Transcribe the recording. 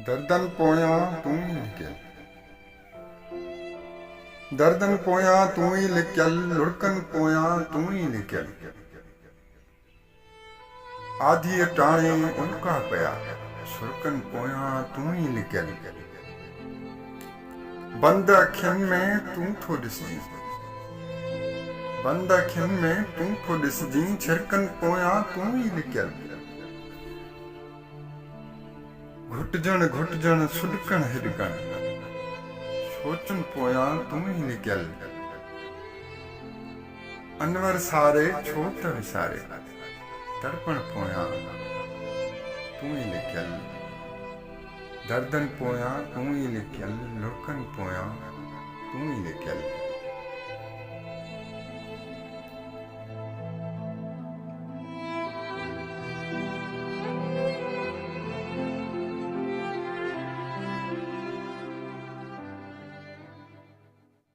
दर्दन पोया तू ही लिखल, दर्दन पोया तू ही लिखल, लुढ़कन पोया तू ही लिखल। आधी टाणे उनका पया, सुरकन पोया तू ही लिखल। बंद अखियुनि में तू थो ॾिसजी, बंद अखियुनि में तू थो ॾिसजी, छिरकन पोया तू ही लिखल। घुटजण घुटजण सुॾकण हिॾकण, सोचन पोया तू ही लिखल। अनवर सारे छो त विसारे, तड़पण पोया तू ही लिखल। दर्दन पोया तू ही लिखल, लुढ़कन पोया तू ही लिखल।